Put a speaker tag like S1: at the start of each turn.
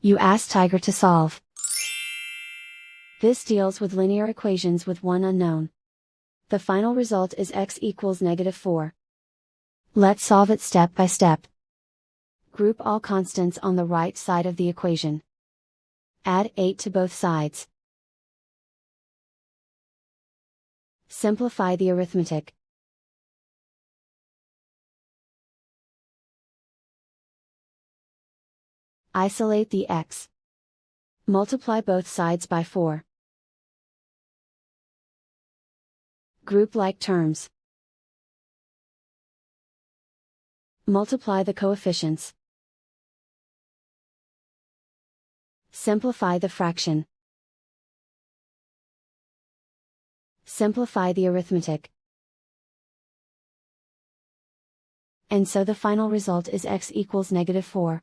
S1: You ask Tiger to solve. This deals with linear equations with one unknown. The final result is x equals -4. Let's solve it step by step. Group all constants on the right side of the equation. Add 8 to both sides. Simplify the arithmetic. Isolate the x. Multiply both sides by 4. Group like terms. Multiply the coefficients. Simplify the fraction. Simplify the arithmetic. And so the final result is x equals -4.